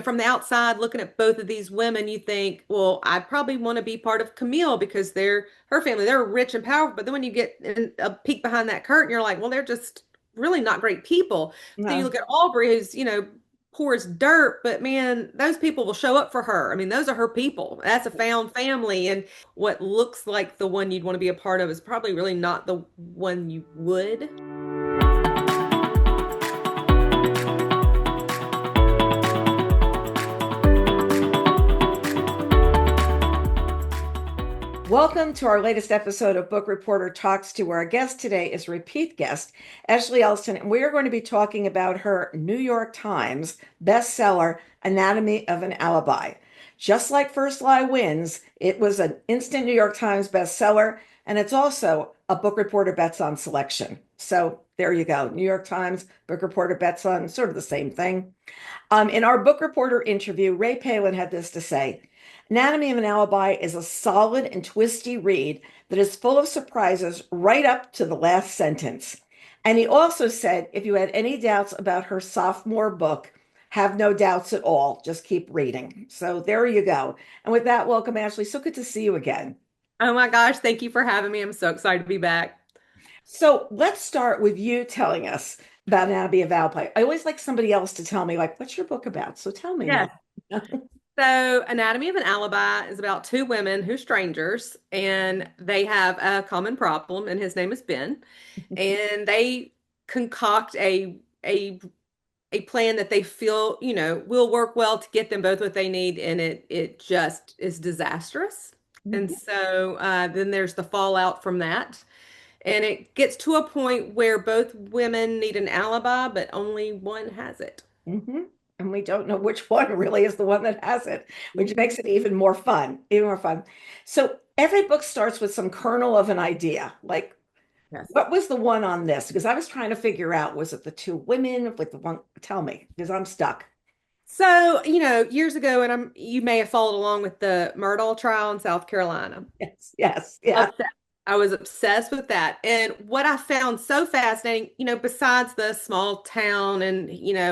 from the outside looking at both of these women, you think, well, I'd probably want to be part of Camille because her family, they're rich and powerful. But then when you get a peek behind that curtain, you're like, well, they're just really not great people. Then you No. look at Aubrey, who's, poor as dirt, but man, those people will show up for her. I mean, those are her people. That's a found family. And what looks like the one you'd want to be a part of is probably really not the one you would. Welcome to our latest episode of Book Reporter Talks To, where our guest today is a repeat guest, Ashley Elston, and we are going to be talking about her New York Times bestseller, Anatomy of an Alibi. Just like First Lie Wins, it was an instant New York Times bestseller, and it's also a Book Reporter Bets On selection. So there you go. New York Times, Book Reporter Bets On, sort of the same thing. In our Book Reporter interview, Ray Palin had this to say. Anatomy of an Alibi is a solid and twisty read that is full of surprises right up to the last sentence. And he also said, if you had any doubts about her sophomore book, have no doubts at all. Just keep reading. So there you go. And with that, welcome, Ashley. So good to see you again. Oh my gosh, thank you for having me. I'm so excited to be back. So let's start with you telling us about Anatomy of Alibi. I always like somebody else to tell me, like, what's your book about? So tell me now. Yes. So, Anatomy of an Alibi is about two women who are strangers, and they have a common problem, and his name is Ben. And they concoct a plan that they feel, will work well to get them both what they need, and it just is disastrous. And so then there's the fallout from that. And it gets to a point where both women need an alibi, but only one has it. hmm And we don't know which one really is the one that has it, which makes it even more fun, even more fun. So every book starts with some kernel of an idea. Like, Yes. what was the one on this? Because I was trying to figure out, was it the two women with the one? Tell me, because I'm stuck. So, years ago, and you may have followed along with the Murdaugh trial in South Carolina. Yes, yes, yeah. Obsessed. I was obsessed with that. And what I found so fascinating, besides the small town and,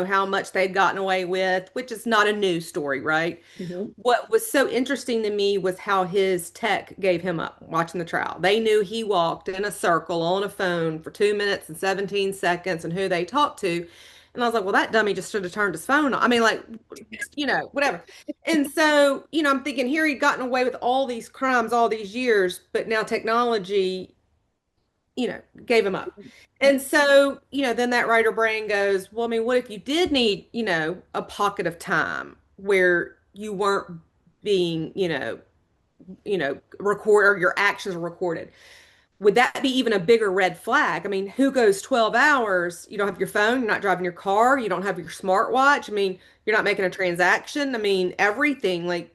how much they'd gotten away with, which is not a news story, right? Mhm. What was so interesting to me was how his tech gave him up watching the trial. They knew he walked in a circle on a phone for 2 minutes and 17 seconds and who they talked to. And I was like, well, that dummy just should have turned his phone on. I mean, like, whatever. And so, I'm thinking here he'd gotten away with all these crimes all these years, but now technology, gave him up. And so, then that writer brain goes, well, I mean, what if you did need, a pocket of time where you weren't being, record or your actions were recorded? Would that be even a bigger red flag? I mean, who goes 12 hours? You don't have your phone, you're not driving your car, you don't have your smartwatch. I mean, you're not making a transaction. I mean, everything like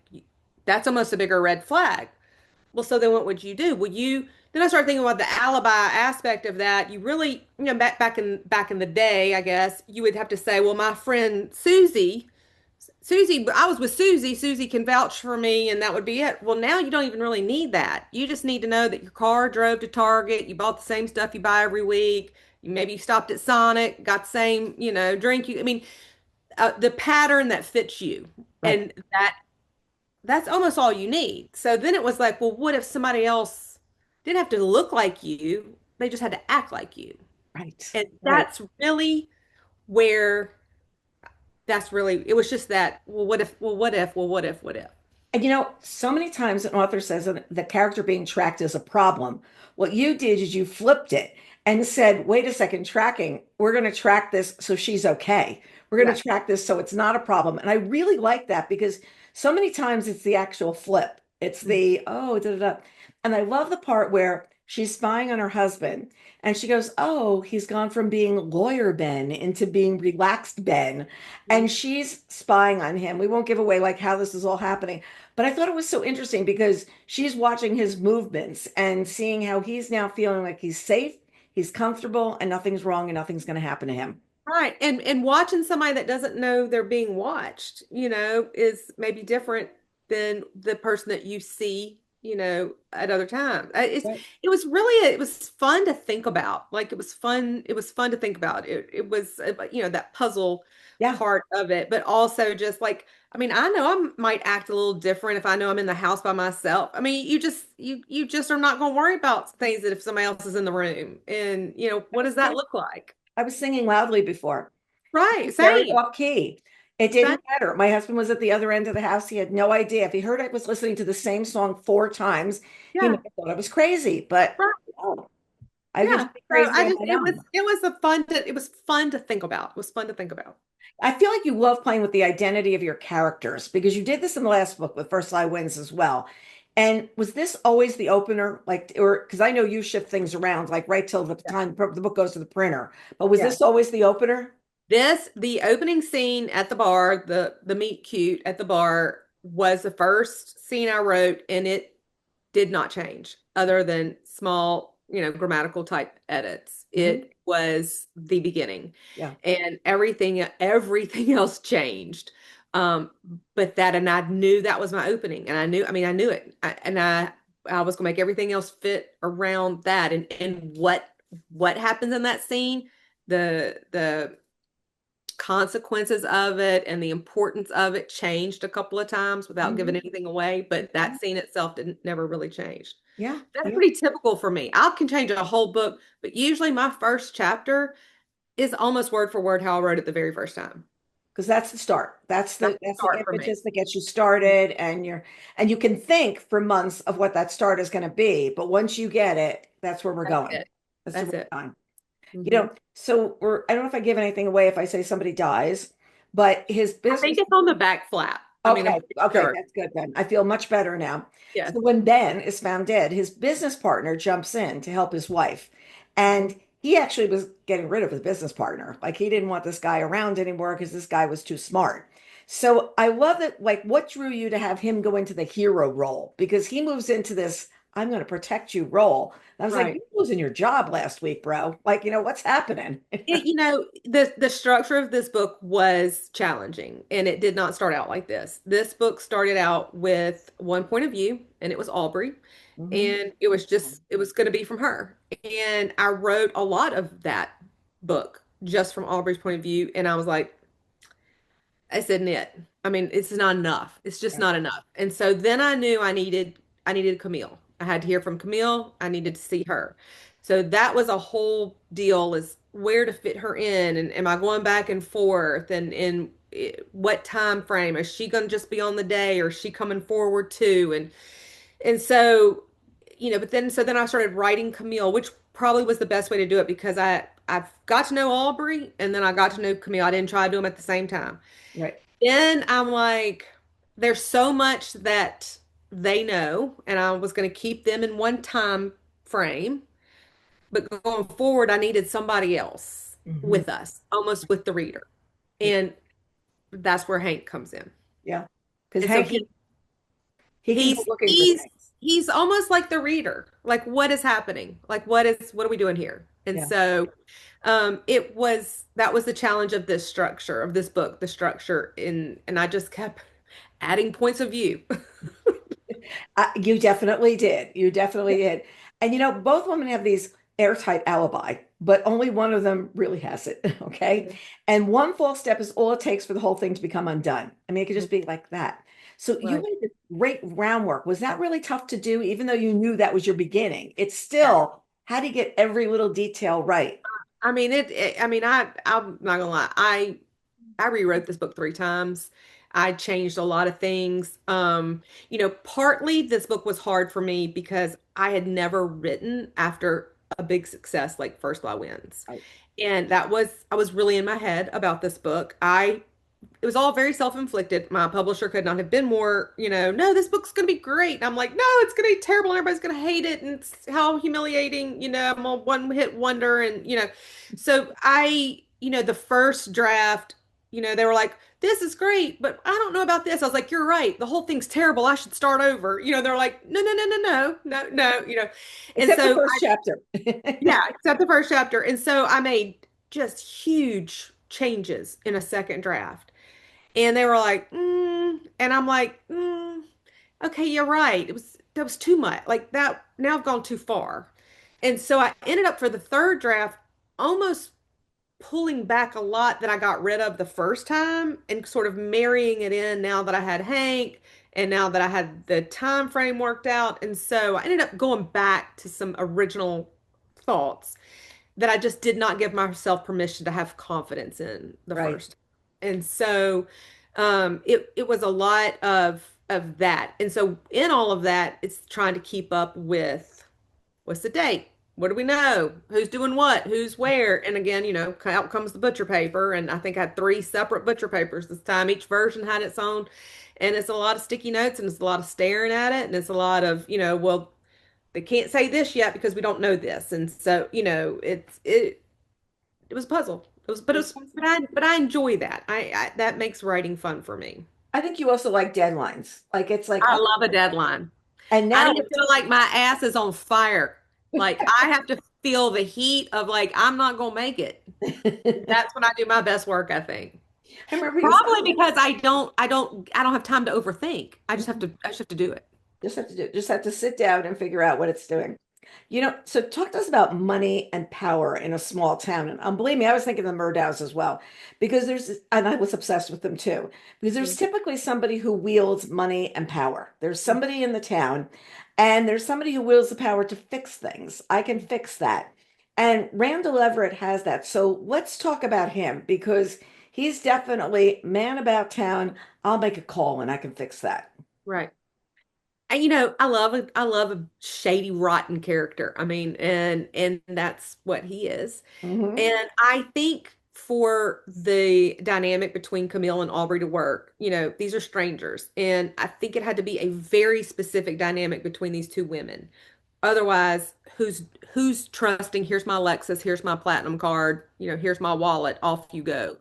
that's almost a bigger red flag. Well, so then what would you do? Then I started thinking about the alibi aspect of that. You really, back in the day, I guess, you would have to say, well, my friend Susie, I was with Susie. Susie can vouch for me, and that would be it. Well, now you don't even really need that. You just need to know that your car drove to Target, you bought the same stuff you buy every week. Maybe you stopped at Sonic, got the same, drink. I mean, the pattern that fits you, Right, and that's almost all you need. So then it was like, well, what if somebody else didn't have to look like you? They just had to act like you, right, and right. where that's really. It was just that. Well, what if? Well, what if? Well, what if? What if? And so many times an author says that the character being tracked is a problem. What you did is you flipped it and said, wait a second, tracking, we're going to track this so she's okay. We're going Yeah. to track this so it's not a problem. And I really like that because so many times it's the actual flip. It's the, oh, da, da, da. And I love the part where she's spying on her husband and she goes, oh, he's gone from being lawyer Ben into being relaxed Ben. And she's spying on him. We won't give away like how this is all happening. But I thought it was so interesting because she's watching his movements and seeing how he's now feeling like he's safe, he's comfortable, and nothing's wrong and nothing's going to happen to him. Right. And watching somebody that doesn't know they're being watched, is maybe different than the person that you see, at other times. Right. It was fun to think about. Like it was fun to think about. It was that puzzle Yeah. part of it, but also just like I mean, I know I might act a little different if I know I'm in the house by myself. I mean, you just are not going to worry about things that if somebody else is in the room. And I what was does that sing- look like? I was singing loudly before. Right, Very same. off key. It Same. didn't matter. My husband was at the other end of the house. He had no idea. If he heard I was listening to the same song 4 times, he Yeah. might have thought I was crazy. But Right. oh, I could Yeah. just be So crazy I on just my own. it was fun to think about. It was fun to think about. I feel like you love playing with the identity of your characters because you did this in the last book with First Lie Wins as well. And was this always the opener? Like, or because I know you shift things around, like right till the Yeah. time the book goes to the printer. But was Yeah. this always the opener? The opening scene at the bar, the meet cute at the bar was the first scene I wrote, and it did not change other than small, grammatical type edits. Hmm. It was the beginning, Yeah. and everything else changed. Um, and I knew that was my opening, and I knew it, I was gonna make everything else fit around that, and what happens in that scene, the consequences of it and the importance of it changed a couple of times without giving Hmm. anything away, but that scene itself didn't never really changed. Yeah. That's Yeah. pretty typical for me. I can change a whole book, but usually my first chapter is almost word for word how I wrote it the very first time. Because that's the start. That's That's the the that's the start for me. impetus that gets you started, and you can think for months of what that start is going to be, but once you get it, that's where we're That's going. it. That's where That's it. we're going. Hmm. So I don't know if I give anything away if I say somebody dies, but his I think business. it's on the back flap. I mean, I'm Okay, pretty okay, sure. that's good then. I feel much better now. Yes. So when Ben is found dead, his business partner jumps in to help his wife. And he actually was getting rid of his business partner. Like he didn't want this guy around anymore because this guy was too smart. So I love it. Like, what drew you to have him go into the hero role? Because he moves into this, I'm going to protect you role. And I was like, Right. you were losing your job last week, bro. Like, what's happening? The structure of this book was challenging, and it did not start out like this. This book started out with one point of view, and it was Aubrey, Mhm. and it was going to be from her. And I wrote a lot of that book just from Aubrey's point of view, and I was like, this isn't it. I mean, it's not enough. It's just Yeah. not enough. And so then I knew I needed Camille. I had to hear from Camille. I needed to see her. So that was a whole deal is where to fit her in and am I going back and forth and in what time frame? Is she going to just be on the day or is she coming forward too? And so, so then I started writing Camille, which probably was the best way to do it because I've got to know Aubrey and then I got to know Camille. I didn't try to do them at the same time. Right. Then I'm like, there's so much that they know, and I was going to keep them in one time frame. But going forward, I needed somebody else Hmm. with us, almost with the reader. And that's where Hank comes in. Yeah. Because And so Hank he can go looking for he's things. he's almost like the reader. Like what is happening? Like what are we doing here? And Yeah. so that was the challenge of this structure of this book, the structure in and I just kept adding points of view. You definitely did. You definitely did. And both women have these airtight alibi, but only one of them really has it. Okay. And one false step is all it takes for the whole thing to become undone. I mean, it could just be like that. So you Right. made this great groundwork. Was that really tough to do, even though you knew that was your beginning? It's Yeah. still, how do you get every little detail right? I mean I mean I'm not gonna lie. I rewrote this book 3 times. I changed a lot of things. Partly this book was hard for me because I had never written after a big success like First Law Wins. Right. And I was really in my head about this book. It was all very self-inflicted. My publisher could not have been more, no, this book's going to be great. And I'm like, no, it's going to be terrible. And everybody's going to hate it. And it's how humiliating, I'm a one-hit wonder. So the first draft, they were like, this is great, but I don't know about this. I was like, you're right. The whole thing's terrible. I should start over. They're like, no, no, no, no, no, no, no, And Except the so first chapter. yeah, except the first chapter. And so I made just huge changes in a second draft. And they were like, and I'm like, okay, you're right. that was too much. Like that, now I've gone too far. And so I ended up for the third draft almost pulling back a lot that I got rid of the first time and sort of marrying it in now that I had Hank and now that I had the time frame worked out. And so I ended up going back to some original thoughts that I just did not give myself permission to have confidence in the Right. first. And so it was a lot of that. And so in all of that, it's trying to keep up with what's the date? What do we know? Who's doing what? Who's where? And again, out comes the butcher paper. And I think I had three separate butcher papers this time. Each version had its own. And it's a lot of sticky notes and it's a lot of staring at it. And it's a lot of, well, they can't say this yet because we don't know this. And so, it was a puzzle. But I enjoy that. I that makes writing fun for me. I think you also like deadlines. Like it's like, I oh, love a deadline. and I now need to feel like my ass is on fire. Like I have to feel the heat of like I'm not gonna make it. I That's when I do my best work, I think. remember you Probably because I don't have time to overthink. I just have to do it. just have to sit down and figure out what it's doing. So talk to us about money and power in a small town. And believe me, I was thinking of the Murdaughs as well, because and I was obsessed with them too, because there's Mhm. typically somebody who wields money and power. There's somebody in the town, and there's somebody who wields the power to fix things. I can fix that. And Randall Everett has that. So let's talk about him because he's definitely man about town. I'll make a call and I can fix that. Right. And I love a shady, rotten character. I mean, and that's what he is. Hmm. And I think for the dynamic between Camille and Aubrey to work, these are strangers. And I think it had to be a very specific dynamic between these two women. Otherwise, who's trusting, here's my Lexus, here's my platinum card, here's my wallet, off you go.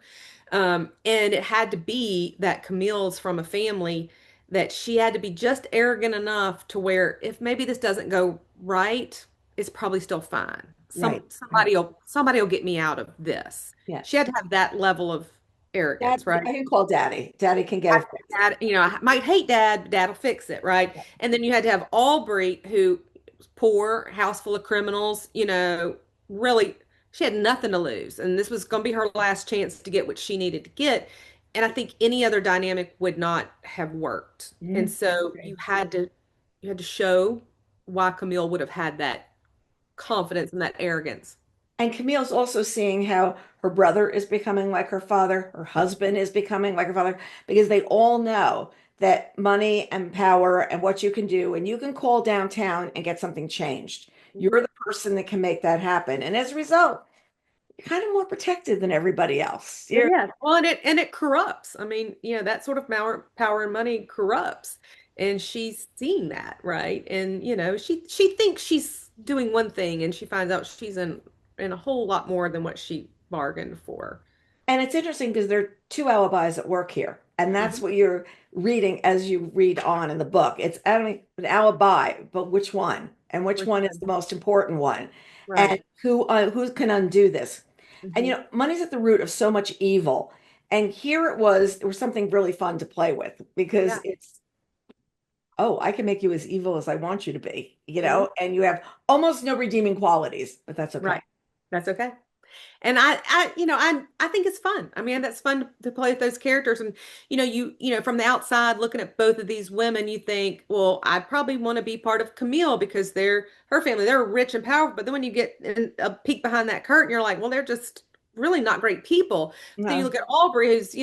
And it had to be that Camille's from a family that she had to be just arrogant enough to where if maybe this doesn't go right, it's probably still fine. Right. Right. Somebody will get me out of this. Yeah. She had to have that level of Dad, arrogance, right? I can call Daddy. Daddy can get it fixed. I might hate dad, but dad'll fix it, right? Yeah. And then you had to have Aubrey, who was poor, house full of criminals, really, she had nothing to lose. And this was going to be her last chance to get what she needed to get. And I think any other dynamic would not have worked. And Mhm. so Okay. you had to show why Camille would have had that confidence and that arrogance. And Camille's also seeing how her brother is becoming like her father, her husband is becoming like her father, because they all know that money and power and what you can do, and you can call downtown and get something changed. You're the person that can make that happen. And as a result, you're kind of more protected than everybody else. Well, yeah. Well, and it corrupts. I mean, that sort of power and money corrupts, and she's seeing that, right? And she thinks she's doing one thing, and she finds out she's in a whole lot more than what she bargained for. And it's interesting because there are two alibis at work here. And that's Mhm. what you're reading as you read on in the book. It's I mean, an alibi, but which one? And which Which one is one? the most important one? And Right. who can undo this? And Hmm. money's at the root of so much evil. And here there was something really fun to play with because Yeah. it's, oh, I can make you as evil as I want you to be, Mhm. and you have almost no redeeming qualities, but that's okay. Right. That's okay. And I think it's fun. I mean, that's fun to play with those characters. And from the outside looking at both of these women, you think, well, I probably want to be part of Camille because they're her family. They're rich and powerful. But then when you get a peek behind that curtain, you're like, well, they're just really not great people. But then you No, look at Aubrey, who's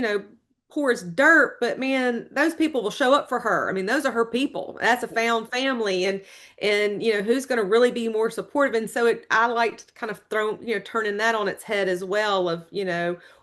poor as dirt, but man, those people will show up for her. I mean, those are her people. That's a found family, and who's going to really be more supportive. And so I liked kind of turning that on its head as well of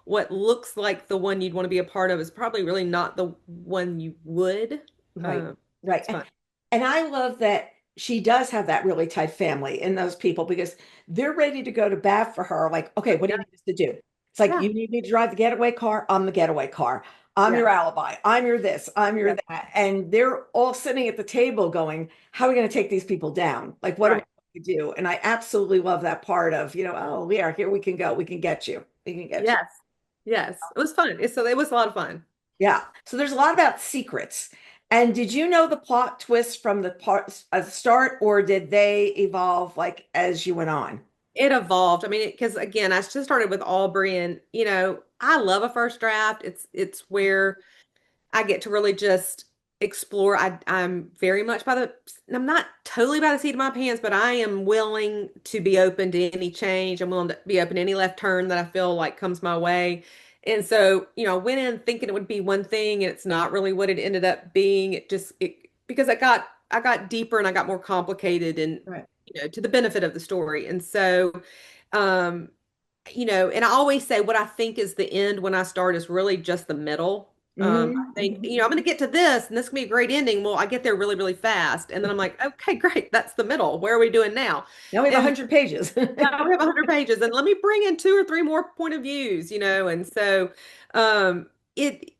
what looks like the one you'd want to be a part of is probably really not the one you would. right, uh, right. it's fun. And I love that she does have that really tight family in those people because they're ready to go to bat for her. Like, okay, what do Yeah, you need us to do? It's like, yeah, you need me to drive the getaway car. I'm the getaway car. I'm yeah, your alibi. I'm your this. I'm your yeah. that. And they're all sitting at the table going, how are we going to take these people down? Like, what are we Right. going to do? And I absolutely love that part of, oh, yeah, here we can go. We can get you. We can get you. Yes, yes, it was fun. So it was a lot of fun. Yeah. So there's a lot about secrets. And did you know the plot twist from the part at the start, or did they evolve like as you went on? It evolved. I mean, because again, I just started with Aubrey, and I love a first draft. It's where I get to really just explore. I'm very much I'm not totally by the seat of my pants, but I am willing to be open to any change. I'm willing to be open to any left turn that I feel like comes my way. And so, I went in thinking it would be one thing, and it's not really what it ended up being. Because I got deeper and I got more complicated, and Right. to the benefit of the story. And so, um, and I always say what I think is the end when I start is really just the middle. I think, Hmm. I'm going to get to this and this can be a great ending. Well, I get there really, really fast. And then I'm like, okay, great. That's the middle. Where are we doing now? Now we have And 100 pages. now we have 100 pages and let me bring in two or three more point of views, And so, um, it,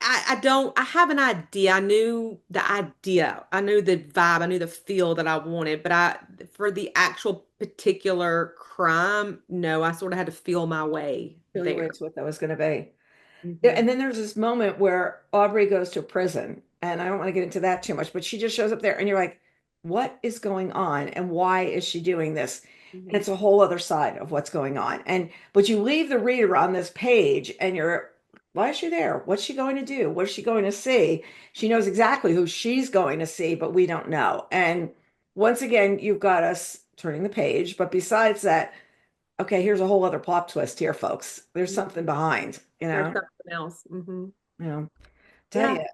I have an idea. I knew the idea. I knew the vibe. I knew the feel that I wanted, but for the actual particular crime, no, I sort of had to feel my way Feel your there. way to what that was going to be. Yeah, Hmm. and then there's this moment where Aubrey goes to prison, and I don't want to get into that too much, but she just shows up there, and you're like, what is going on, and why is she doing this? And Hmm. it's a whole other side of what's going on. And but you leave the reader on this page, and you're, why is she there? What's she going to do? What is she going to see? She knows exactly who she's going to see, but we don't know. And once again, you've got us turning the page. But besides that, okay, here's a whole other plot twist here, folks. There's something behind, you There's know. something else. Hmm. You know, tell Yeah. you,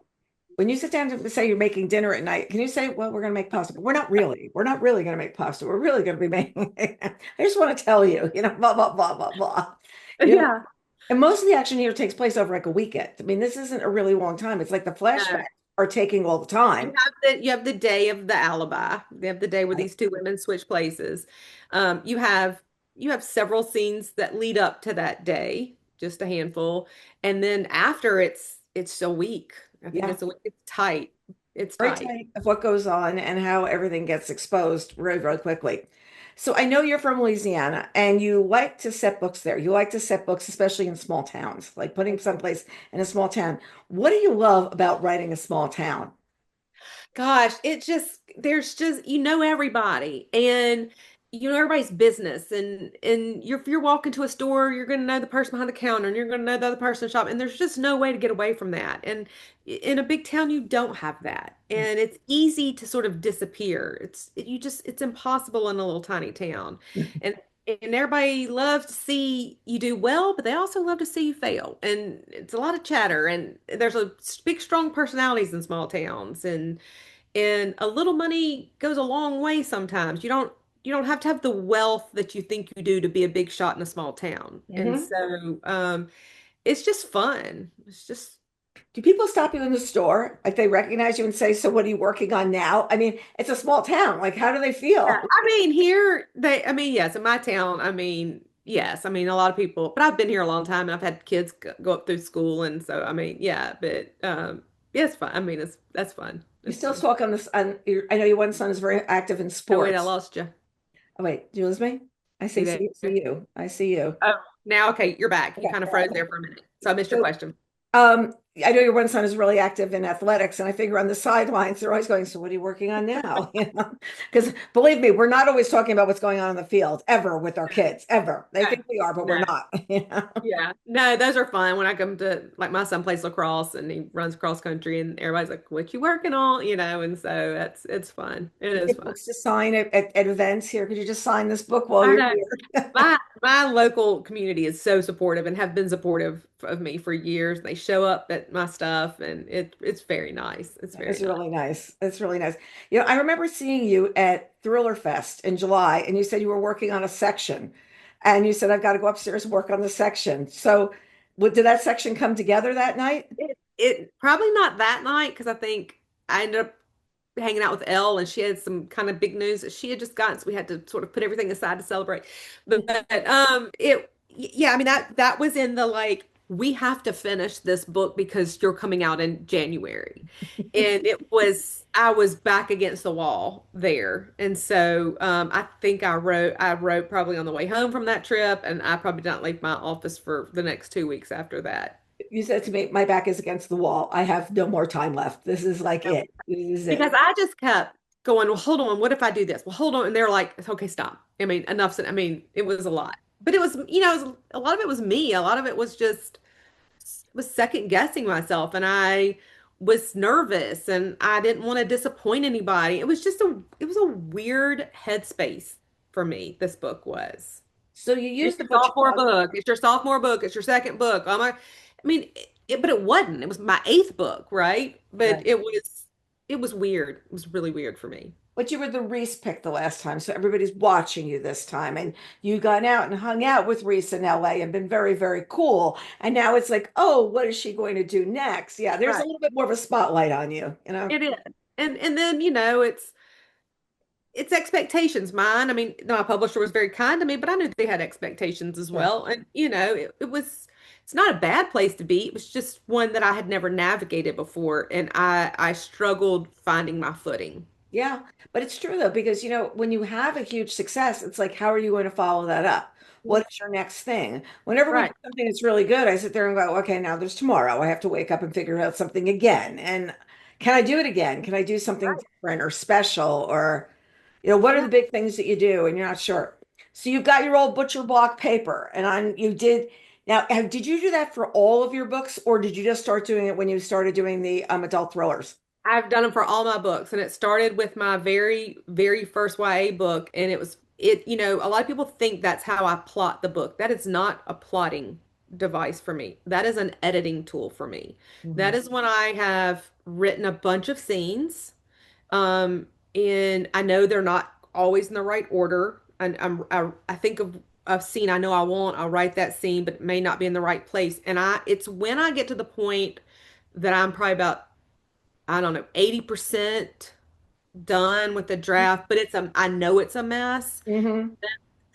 when you sit down to say you're making dinner at night, can you say, well, we're going to make pasta, but we're not really. We're not really going to make pasta. We're really going to be making. I just want to tell you, blah, blah, blah, blah, blah. You know, Yeah. and most of the action here takes place over like a weekend. I mean, this isn't a really long time. It's like the flashbacks No. are taking all the You time. have the day of the alibi. You have the day where Right. these two women switch places. You have several scenes that lead up to that day, just a handful, and then after it's a week. I think Yeah. it's a week. It's tight. It's Very tight. tight of what goes on and how everything gets exposed really, really quickly. So I know you're from Louisiana and you like to set books there. You like to set books, especially in small towns, like putting someplace in a small town. What do you love about writing a small town? Gosh, there's just everybody and everybody's business and if you're walking to a store, you're going to know the person behind the counter and you're going to know the other person in the shop and there's just no way to get away from that. And in a big town, you don't have that. And it's easy to sort of disappear. It's impossible in a little tiny town. And everybody loves to see you do well, but they also love to see you fail. And it's a lot of chatter and there's a big, strong personalities in small towns and a little money goes a long way sometimes. You don't have to have the wealth that you think you do to be a big shot in a small town. And Mhm. so it's just fun. It's just Do people stop you in the store? Like they recognize you and say, so what are you working on now? I mean, it's a small town. Like, how do they yeah. feel? I mean, here I mean, yes, in my town, I mean, yes, I mean a lot of people, but I've been here a long time and I've had kids go up through school and so I mean, yeah, but yeah, it's fun. I mean, that's fun. You It's still fun. talk on this. I know your one son is very active in Oh wait, I sports. lost you. Oh, wait, do you lose me? I Are see, you there? see you. I see you. Oh, now okay, you're back. You Okay. kind of froze there for a minute. So I missed your So question. I know your one son is really active in athletics, and I figure on the sidelines, they're always going, so what are you working on now? Because believe me, we're not always talking about what's going on in the field ever with our kids, ever. They No, think we are, but we're no. not. Yeah. No, those are fun. When I come to like my son plays lacrosse and he runs cross country and everybody's like, what you working on? And so it's fun. It You is get fun. books to sign at events here. Could you just sign this book while I you're know. here? My local community is so supportive and have been supportive of me for years. They show up at my stuff and it's very nice. It's very It's nice. really nice. It's really nice. I remember seeing you at Thriller Fest in July, and you said you were working on a section, and you said, I've got to go upstairs and work on the section. So, did that section come together that night? It probably not that night because I think I ended up hanging out with Elle and she had some kind of big news that she had just gotten, so we had to sort of put everything aside to celebrate. Yeah, I mean that was in the like we have to finish this book because you're coming out in January. And I was back against the wall there. And so I think I wrote probably on the way home from that trip and I probably didn't leave my office for the next 2 weeks after that. You said to me, my back is against the wall. I have no more time left. This is like No. it. This is Because it. I just kept going, well, hold on, what if I do this? Well, hold on. And they're like, okay, stop. I mean, enough said. I mean, it was a lot. But it was, a lot of it was me. A lot of it was just was second guessing myself and I was nervous and I didn't want to disappoint anybody. It was a weird headspace for me, this book was. So you It's use the your butcher sophomore block. book. It's your sophomore book. It's your second book. I mean, but it wasn't. It was my eighth book, right? But Right. it was weird. It was really weird for me. But you were the Reese pick the last time, so everybody's watching you this time. And you gone out and hung out with Reese in LA and been very, very cool. And now it's like, oh, what is she going to do next? Yeah, there's a Right. little bit more of a spotlight on you, you know? It is. And then, it's expectations. Mine, I mean, my publisher was very kind to me, but I knew they had expectations as Sure. well. And, it's not a bad place to be. It was just one that I had never navigated before. And I struggled finding my footing. Yeah, but it's true though, because when you have a huge success, it's like, how are you going to follow that up? What is your next thing? Whenever we do Right. something that's really good, I sit there and go, okay, now there's tomorrow. I have to wake up and figure out something again. And can I do it again? Can I do something Right. different or special? Or, what are Yeah. the big things that you do and you're not sure? So you've got your old butcher block paper and you did now, did you do that for all of your books or did you just start doing it when you started doing the adult thrillers? I've done them for all my books, and it started with my very, very first YA book. And a lot of people think that's how I plot the book. That is not a plotting device for me. That is an editing tool for me. That Mhm. is when I have written a bunch of scenes, and I know they're not always in the right order. And I think of a scene I know I want, I'll write that scene, but it may not be in the right place. And it's when I get to the point that I'm probably about, I don't know, 80% done with the draft, but I know it's a mess. Mhm.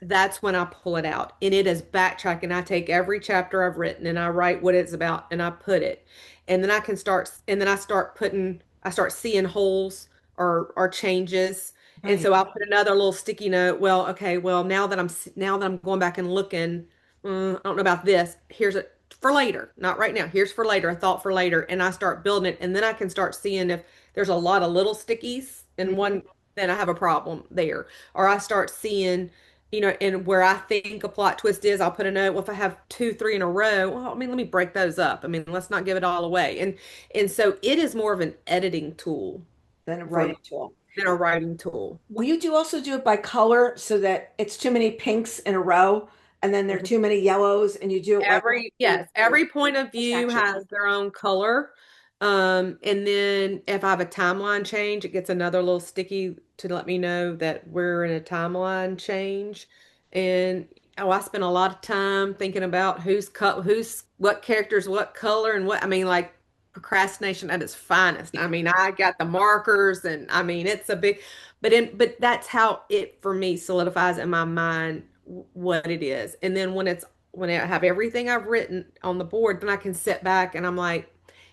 That's when I pull it out. And it is backtracking. I take every chapter I've written and I write what it's about and I put it. And then I start seeing holes or changes. And Right. so I'll put another little sticky note. Well, okay, well, now that I'm going back and looking, I don't know about this. Here's it for later, not right now. Here's for later, a thought for later. And I start building it. And then I can start seeing if there's a lot of little stickies in Mhm. one, then I have a problem there. Or I start seeing and where I think a plot twist is, I'll put a note. Well, if I have two, three in a row, well, I mean, let me break those up. I mean, let's not give it all away. And so it is more of an editing tool Then a for writing me tool. than a writing tool. Will you do also do it by color so that it's too many pinks in a row and then there are Mhm. too many yellows and you do it like Yes, every point of view section? has their own color. And then if I have a timeline change, it gets another little sticky to let me know that we're in a timeline change. And I spent a lot of time thinking about who's what characters, what color, and what I mean, like procrastination at its finest. I mean, I got the markers, and I mean, it's a big, but that's how it for me solidifies in my mind what it is. And then when I have everything I've written on the board, then I can sit back and I'm like,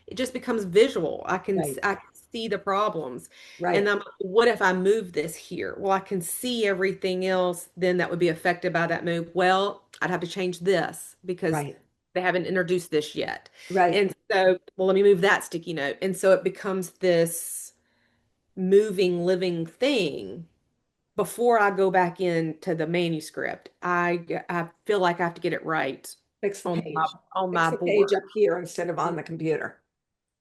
it just becomes visual. Right, I can see the problems. And right, I'm like, what if I move this here? Well, I can see everything else then that would be affected by that move. Well, I'd have to change this because right, they haven't introduced this yet. right. And so, well, let me move that sticky note. And so it becomes this moving, living thing before I go back into the manuscript. I feel like I have to get it right Fix the page. on Fix my the page board. up here instead of on the computer.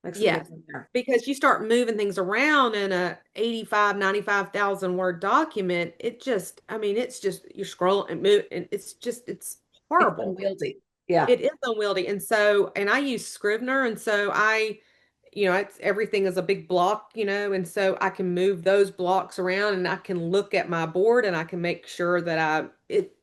Fix the page Yes, in there. because you start moving things around in a 85, 95,000 word document, I mean, it's just you're scrolling and move and it's It's horrible. unwieldy. Yeah, It is unwieldy. And I use Scrivener and so it's everything is a big block, and so I can move those blocks around and I can look at my board and I can make sure that it's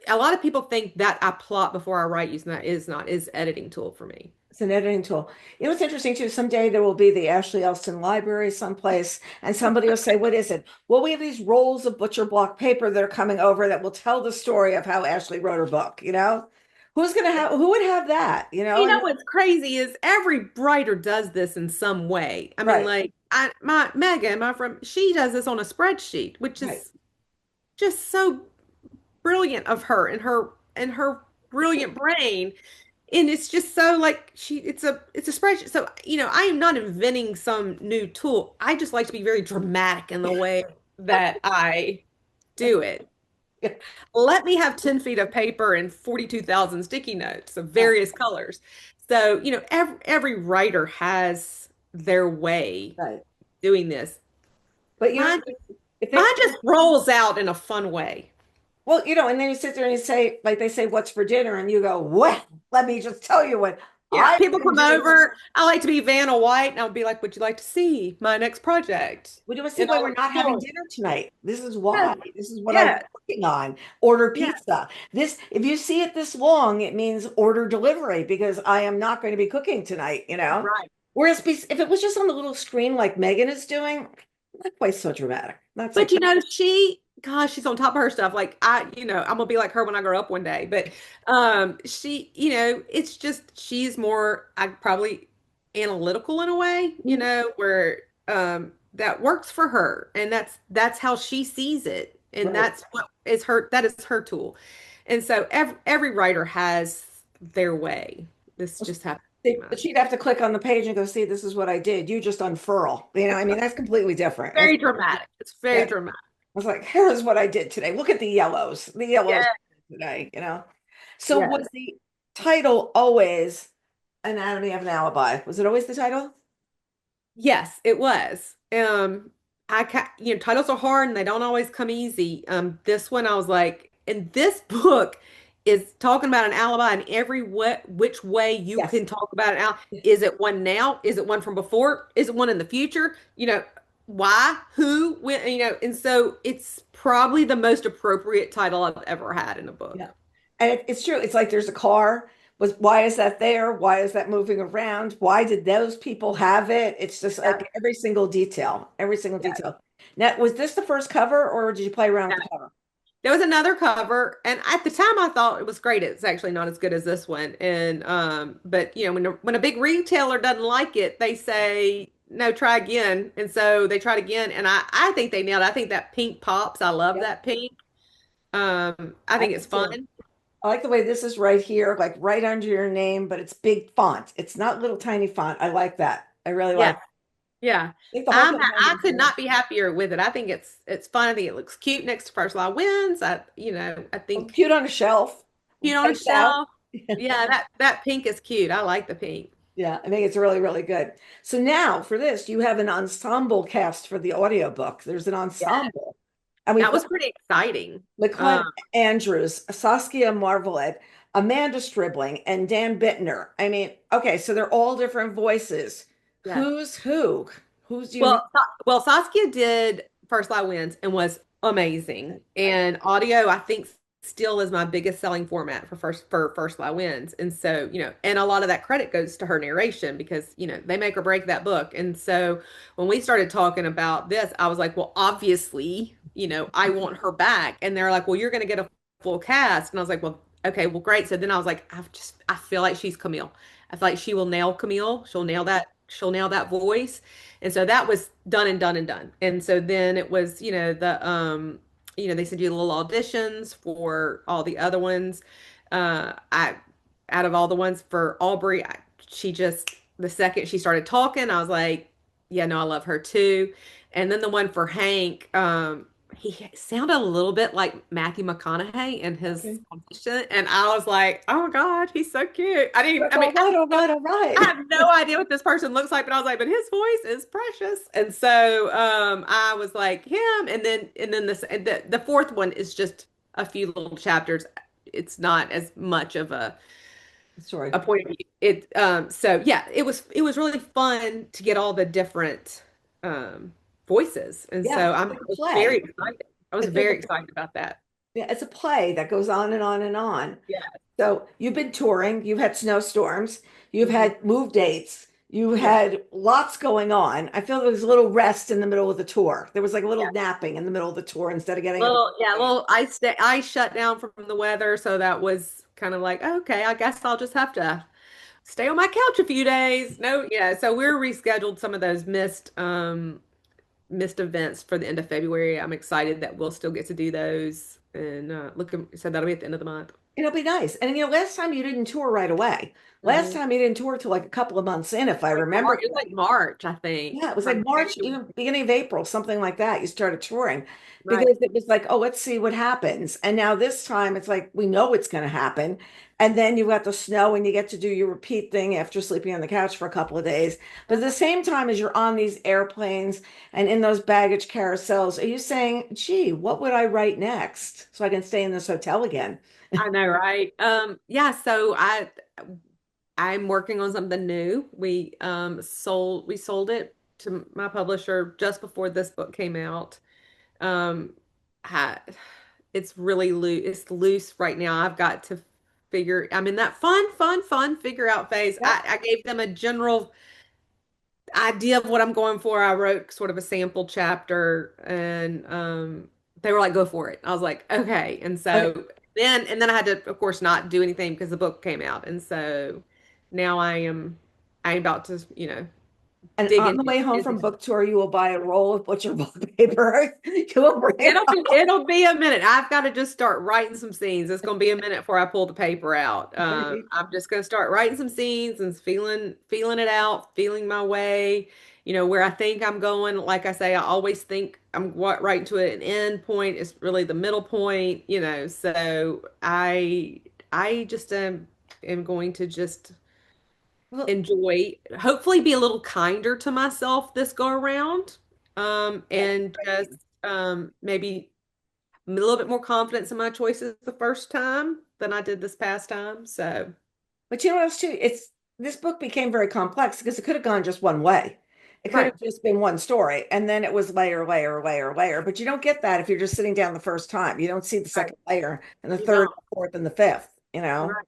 a lot of people think that I plot before I write using that is editing tool for me. it's an editing tool. What's interesting too? Someday there will be the Ashley Elston Library someplace, and somebody will say, "What is it?" Well, we have these rolls of butcher block paper that are coming over that will tell the story of how Ashley wrote her book. Who would have that? You know And what's crazy is every writer does this in some way. I mean, right, like my Megan, my friend, she does this on a spreadsheet, which right. is just so brilliant of her and her brilliant brain. and it's just so like it's a spreadsheet. So, I am not inventing some new tool. I just like to be very dramatic in the way that I do it. Let me have 10 feet of paper and 42,000 sticky notes of Yeah, various colors. So, every writer has their way right. doing this. But Mine, if they, mine just rolls out in a fun way. well, and then you sit there and you say, like they say, what's for dinner? And you go, well, let me just tell you what Yeah, I've people been come doing. over. I like to be Vanna White, and I'll be like, "Would you like to see my next project?" We do see And why I'll we're not having explore. dinner tonight. This is Yes, why. This is what I'm yes, working on. Order yes, pizza. This, if you see it this long, it means order delivery because I am not going to be cooking tonight. right. Whereas if it was just on the little screen like Megan is doing, not quite so dramatic. Not so. But gosh, she's on top of her stuff. Like I'm gonna be like her when I grow up one day. But she, it's just she's more, I probably analytical in a way, where that works for her, and that's how she sees it, and Right. that is her tool. And so every writer has their way. This just happens to be But mine. she'd have to click on the page and go, see, this is what I did. You just unfurl. I mean, that's completely different. Very dramatic. It's very Yeah, I dramatic. was like, here's what I did today. Look at the yellows. The yellows Yes, today. So was yes. the title always Anatomy of an Alibi? Was it always the title? Yes, it was. Titles are hard and they don't always come easy. This one I was like, and this book is talking about an alibi in every way, which way you Yes. can talk about an alibi. Is it one now? Is it one from before? Is it one in the future? Why? Who? When? And so it's probably the most appropriate title I've ever had in a book. Yeah. And it's true. It's like there's a car. Why is that there? Why is that moving around? Why did those people have it? It's just Yeah. like every single detail, every single Yeah. detail. Now, was this the first cover or did you play around with the cover? There was another cover, and at the time I thought it was great. It's actually not as good as this one. And but when a big retailer doesn't like it, they say no, try again. And so they tried again, and I think they nailed it. I think that pink pops. I love Yep. that pink. I I think do it's too. fun. I like the way this is right here, like right under your name, but it's big font. It's not little tiny font. I like that. I really like Yeah, it. yeah. I think the whole thing has I a could very, not be happier with it. I think it's fun. I think it looks cute next to First Law Wins. I well, think cute on a shelf, cute on a face out. shelf. Yeah, that pink is cute. I like the pink. Yeah, I think it's really, really good. So now for this, you have an ensemble cast for the audiobook. There's an Yeah, ensemble. And we've that got was pretty exciting. McClellan Um, Andrews, Saskia Marvelette, Amanda Stribling, and Dan Bittner. I mean, okay, so they're all different voices. yeah. Who's who? Who's you? Well, Saskia did First Lie Wins and was amazing. And audio, I think, still is my biggest selling format for First Lie Wins. And so, and a lot of that credit goes to her narration because, they make or break that book. And so when we started talking about this, I was like, well, obviously, I want her back. And they're like, well, you're going to get a full cast. And I was like, well, okay, well, great. So then I was like, I feel like she's Camille. I feel like she will nail Camille. She'll nail that voice. And so that was done and done and done. And so then it was, they send you little auditions for all the other ones. I Out of all the ones for Aubrey, she just the second she started talking, I was like, yeah, no, I love her too. And then the one for Hank, he sounded a little bit like Matthew McConaughey in his Okay. audition, and I was like, oh God, he's so cute. Like, I mean, all right, all right, all I right. have no idea what this person looks like, but I was like, but his voice is precious. And so I was like him, and then the fourth one is just a few little chapters. It's not as much of Sorry. a point of view. So yeah, it was really fun to get all the different um voices. And Yeah, so it's I like a was very play. excited. I was It's like very a excited about that. Yeah, it's a play that goes on and on and on. Yeah. So you've been touring, you've had snowstorms, you've Mhm. had move dates, you Yeah. had lots going on. I feel there was a little rest in the middle of the tour. There was like a little Yeah. napping in the middle of the tour instead of getting up. Well, yeah, well, I shut down from the weather, so that was kind of like, okay, I guess I'll just have to stay on my couch a few days. No, yeah, so we're rescheduled some of those missed events for the end of February. I'm excited that we'll still get to do those, and so that'll be at the end of the month. It'll be nice. And last time you didn't tour right away. Last Mhm. time you didn't tour till like a couple of months in, if I remember It was like correctly. March, I think, Yeah, it was like from March, February. even beginning of April, something like that. You started touring Right. because it was like, oh, let's see what happens. And now this time it's like, we know it's going to happen. And then you've got the snow and you get to do your repeat thing after sleeping on the couch for a couple of days. But at the same time as you're on these airplanes and in those baggage carousels, are you saying, gee, what would I write next so I can stay in this hotel again? I know, right? Yeah, so I'm working on something new. We sold it to my publisher just before this book came out. Um I, it's really loose. It's loose right now. I've got to I'm in that fun figure out phase. Yep. I gave them a general idea of what I'm going for. I wrote sort of a sample chapter and they were like, go for it. I was like, okay. Okay. And then I had to, of course, not do anything because the book came out. And so now I'm about to, And dig on the way home into from book tour, you will buy a roll of butcher book paper. You will bring it home. it'll be a minute. I've got to just start writing some scenes. It's going to be a minute before I pull the paper out. I'm just going to start writing some scenes and feeling it out, feeling my way, where I think I'm going. Like I say, I always think I'm right to an end point is really the middle point, so I just am going to just Well, enjoy, hopefully be a little kinder to myself this go around. that's And great. just maybe a little bit more confidence in my choices the first time than I did this past time. So, But you know what else too? It's this book became very complex because it could have gone just one way. It could right, have just been one story, and then it was layer, layer, layer, layer. But you don't get that if you're just sitting down the first time. You don't see the right. second layer and the You third, don't. the fourth, and the fifth. Right.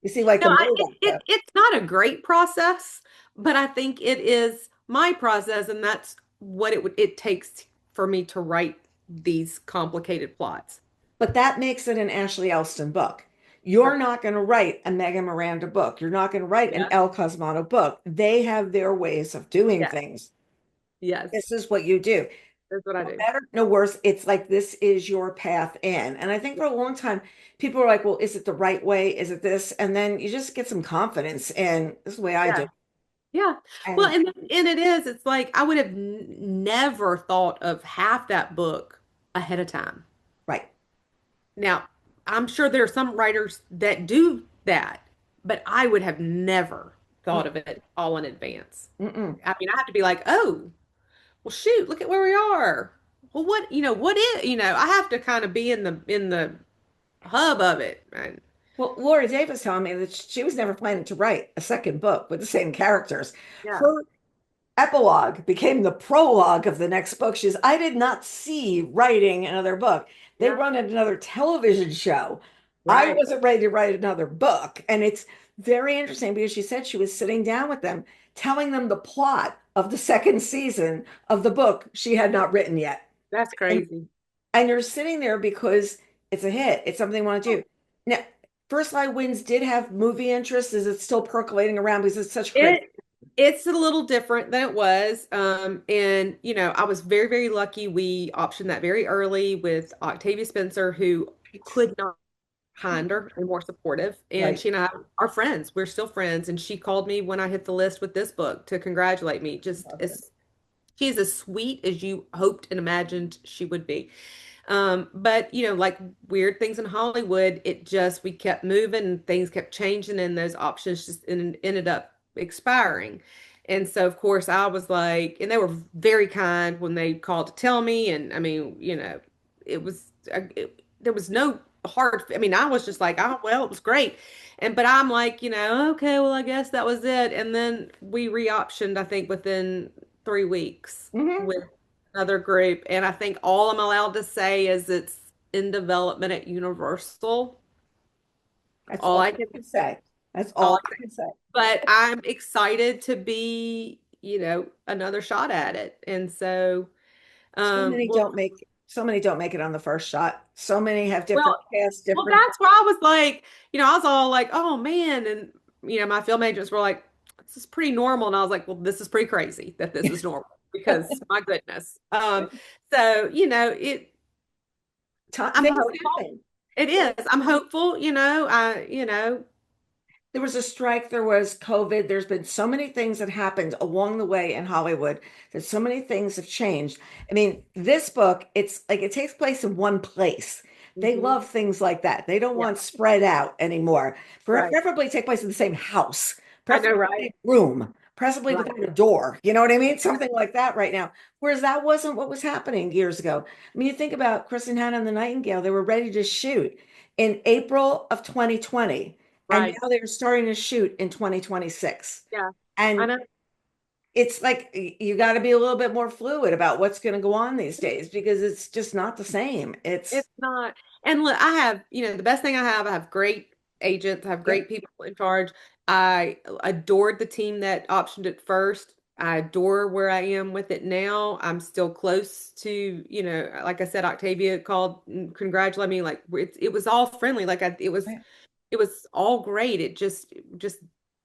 You see like No, the Murdaugh stuff. it's not a great process, but I think it is my process, and that's what it takes for me to write these complicated plots. But that makes it an Ashley Elston book. You're Right. not going to write a Megan Miranda book. You're not going to write an Yeah. El Cosmato book. They have their ways of doing Yes. things. Yes. This is what you do. That's what I No do. better, no worse. It's like this is your path in. And I think for a long time, people are like, well, is it the right way? Is it this? And then you just get some confidence. And this is the way I do. Yeah. Yeah. Well, And and it is. It's like I would have never thought of half that book ahead of time. right. Now, I'm sure there are some writers that do that, but I would have never thought of it all in advance. Mm-mm. I mean, I have to be like, oh, well, shoot, look at where we are. Well, what is, I have to kind of be in the hub of it. And Well, Laura Davis telling me that she was never planning to write a second book with the same characters. yeah, Her epilogue became the prologue of the next book. She says, I did not see writing another book. They yeah, run another television show. I right. wasn't ready to write another book. And it's very interesting because she said she was sitting down with them, telling them the plot of the second season of the book she had not written yet. That's And, crazy. and you're sitting there because it's a hit. It's something they want to do. Now, First Light Winds did have movie interest. Is it still percolating around because it's such great? It it's a little different than it was. And I was very, very lucky. We optioned that very early with Octavia Spencer, who could not be kinder and more supportive. And Right. she and I are friends. We're still friends. And she called me when I hit the list with this book to congratulate me. Just Love it. as she's as sweet as you hoped and imagined she would be. But like weird things in Hollywood, we kept moving and things kept changing and those options just ended up expiring. And so of course I was like, and they were very kind when they called to tell me. And I mean, it was, there was no I mean, I was just like, oh, well, it was great. But I'm like, okay, well, I guess that was it. And then we re-optioned, I think within 3 weeks Mhm. with another group. And I think all I'm allowed to say is it's in development at Universal. That's All all I I can, can say. That's all all I I can say. but I'm excited to be, another shot at it. And so, well, So many don't make it on the first shot. So many have different well, casts, well, different. that's where I was like, I was all like, oh man. And, my film agents were like, this is pretty normal. And I was like, well, this is pretty crazy that this is normal because my goodness. So, I'm Things hopeful. happen. It is. I'm hopeful, There was a strike, there was COVID. There's been so many things that happened along the way in Hollywood that so many things have changed. I mean, this book, it's like it takes place in one place. They hmm love things like that. They don't Yeah, want spread out anymore. right. Preferably take place in the same house, I know, preferably the right? same room, preferably Right. without a door. You know what I mean? Something like that right now. Whereas that wasn't what was happening years ago. I mean, you think about Kristen Hanna and the Nightingale, they were ready to shoot in April of 2020. And Right. now they're starting to shoot in 2026. Yeah. I And know. it's like you got to be a little bit more fluid about what's going to go on these days because it's just not the same. It's, It's not. And look, I have, the best thing I have great agents, I have yep. great people in charge. I adored the team that optioned it first. I adore where I am with it now. I'm still close to, like I said, Octavia called and congratulated me. Like it was all friendly. Like it was all great. It just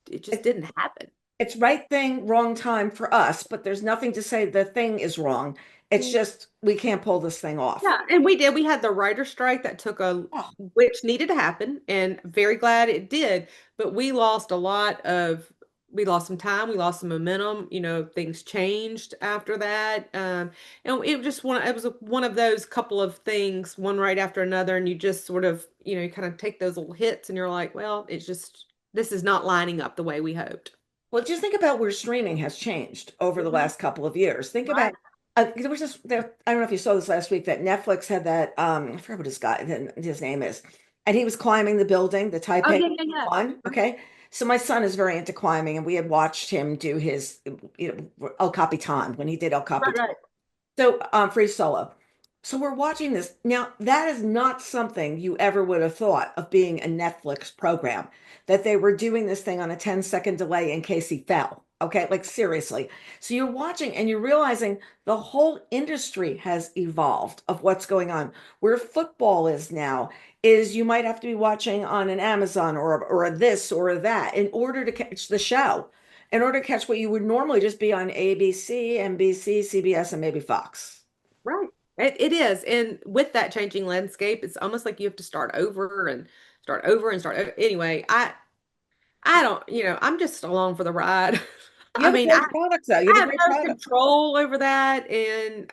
It, didn't happen. it's right thing, wrong time for us, but there's nothing to say the thing is wrong. It's just we can't pull this thing off. Yeah, and we did. We had the writer strike that took Oh, which needed to happen, and very glad it did. But we lost some time, we lost some momentum. Things changed after that, and it was one of those couple of things, one right after another, and you just sort of, you kind of take those little hits, and you're like, well, this is not lining up the way we hoped. well, just think about where streaming has changed over the Mhm. last couple of years. Think about Right. there was I don't know if you saw this last week that Netflix had that I forget what his name is, and he was climbing the building, the Oh Taipei yeah, yeah, yeah. one. Okay, so my son is very into climbing, and we had watched him do his El Capitan when he did El Right, Capitan. right. So, free solo. So we're watching this. Now, that is not something you ever would have thought of being a Netflix program, that they were doing this thing on a 10-second delay in case he fell. Okay, like seriously. So you're watching and you're realizing the whole industry has evolved of what's going on. Where football is now is you might have to be watching on an Amazon or a this or a that in order to catch the show, in order to catch what you would normally just be on ABC, NBC, CBS, and maybe Fox. Right. It is. And with that changing landscape, it's almost like you have to start over and start over and start over. Anyway, I don't, I'm just along for the ride. You I have a mean, great product, though. You I have a have great no product. control over that. And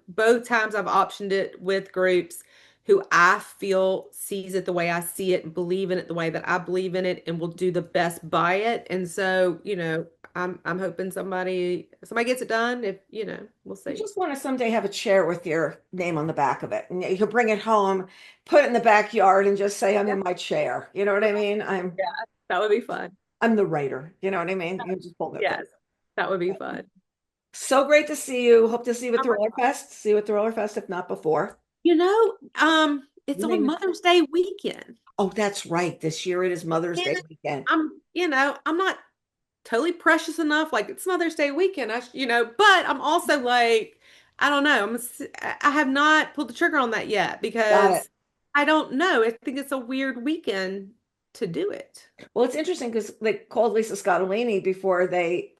both times I've optioned it with groups who I feel sees it the way I see it and believe in it the way that I believe in it and will do the best by it. And so, I'm hoping somebody gets it done if, we'll I see. just want to someday have a chair with your name on the back of it. And you can bring it home, put it in the backyard, and just say, I'm Yeah. in my chair. You know what I mean? Yeah, that would be fun. I'm the writer. You know what I mean? You just pull that thing. Yes, that would be fun. So great to see you. Hope to see you at Oh my Thriller God. Fest. See you at Thriller Fest, if not before. It's You on name it. Mother's Day weekend. Oh, that's right. This year it is Mother's And Day weekend. I'm not totally precious enough. Like it's Mother's Day weekend. But I'm also like, I don't know. I have not pulled the trigger on that yet Got it. because I don't know. I think it's a weird weekend to do it. Well, it's interesting because they called Lisa Scottolini before they,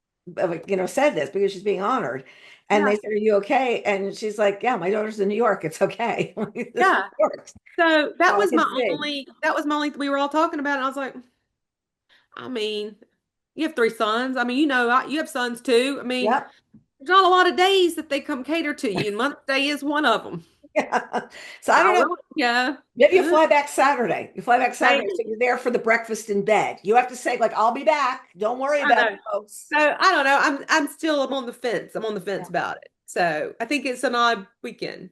said this because she's being honored. And they Yeah. said, "Are you okay?" And she's like, "Yeah, my daughter's in New York. It's okay." This Yeah. works. So So I can see. that was my only, we were all talking about it. And I was like, I mean, you have three sons. I mean, you have sons too. I mean, Yep. there's not a lot of days that they come cater to you, and Mother's Day is one of them. Yeah. So I I don't know. really, yeah. Maybe you fly back Saturday. You fly back Saturday, so Maybe. you're there for the breakfast in bed. You have to say, like, "I'll be back. Don't worry I about it, know. folks." So I don't know. I'm on the fence. I'm on the fence about it. So I think it's an odd weekend.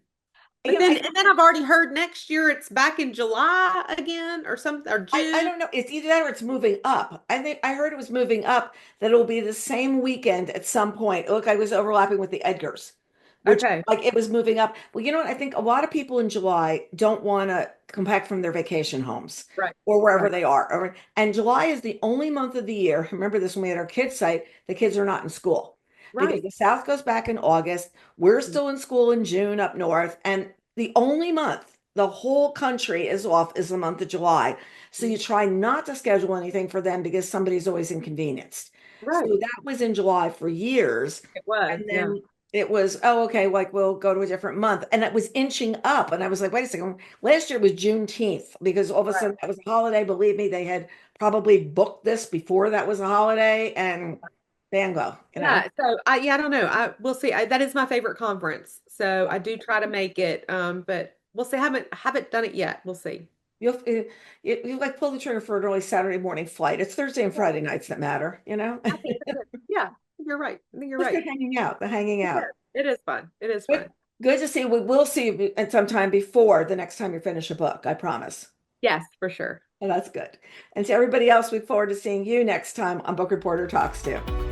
You But know, then I've already heard next year it's back in July again or something or I June. don't know. It's either that or it's moving up. I think I heard it was moving up, that it'll be the same weekend at some point. Look, I was overlapping with the Edgars, which Okay. like it was moving up. Well, you know what? I think a lot of people in July don't want to come back from their vacation homes Right. or wherever Right. they are. And July is the only month of the year. Remember this when we had our kids' site, the kids are not in school because Right. the South goes back in August. We're still in school in June up north. And the only month the whole country is off is the month of July. So you try not to schedule anything for them because somebody's always inconvenienced. So Right. that was in July for years. It was. And Yeah. then it was, oh, okay, like we'll go to a different month. And it was inching up. And I was like, wait a second. Last year was Juneteenth because all of a sudden that was a holiday. Believe me, they had probably booked this before that was a holiday and bam go, you know. Yeah, so I don't know. We'll see. That is my favorite conference. So I do try to make it. But we'll see. I haven't done it yet. We'll see. You'll you like pull the trigger for an early Saturday morning flight. It's Thursday and Yeah, Friday nights that matter, you know. I think it is. Yeah, you're right. I think you're Just the right. hanging out, the hanging It is. out. It is fun. It is Good, fun. good to see. We will see you at some time before the next time you finish a book, I promise. Yes, for sure. And that's good. And to everybody else, we look forward to seeing you next time on Book Reporter Talks to.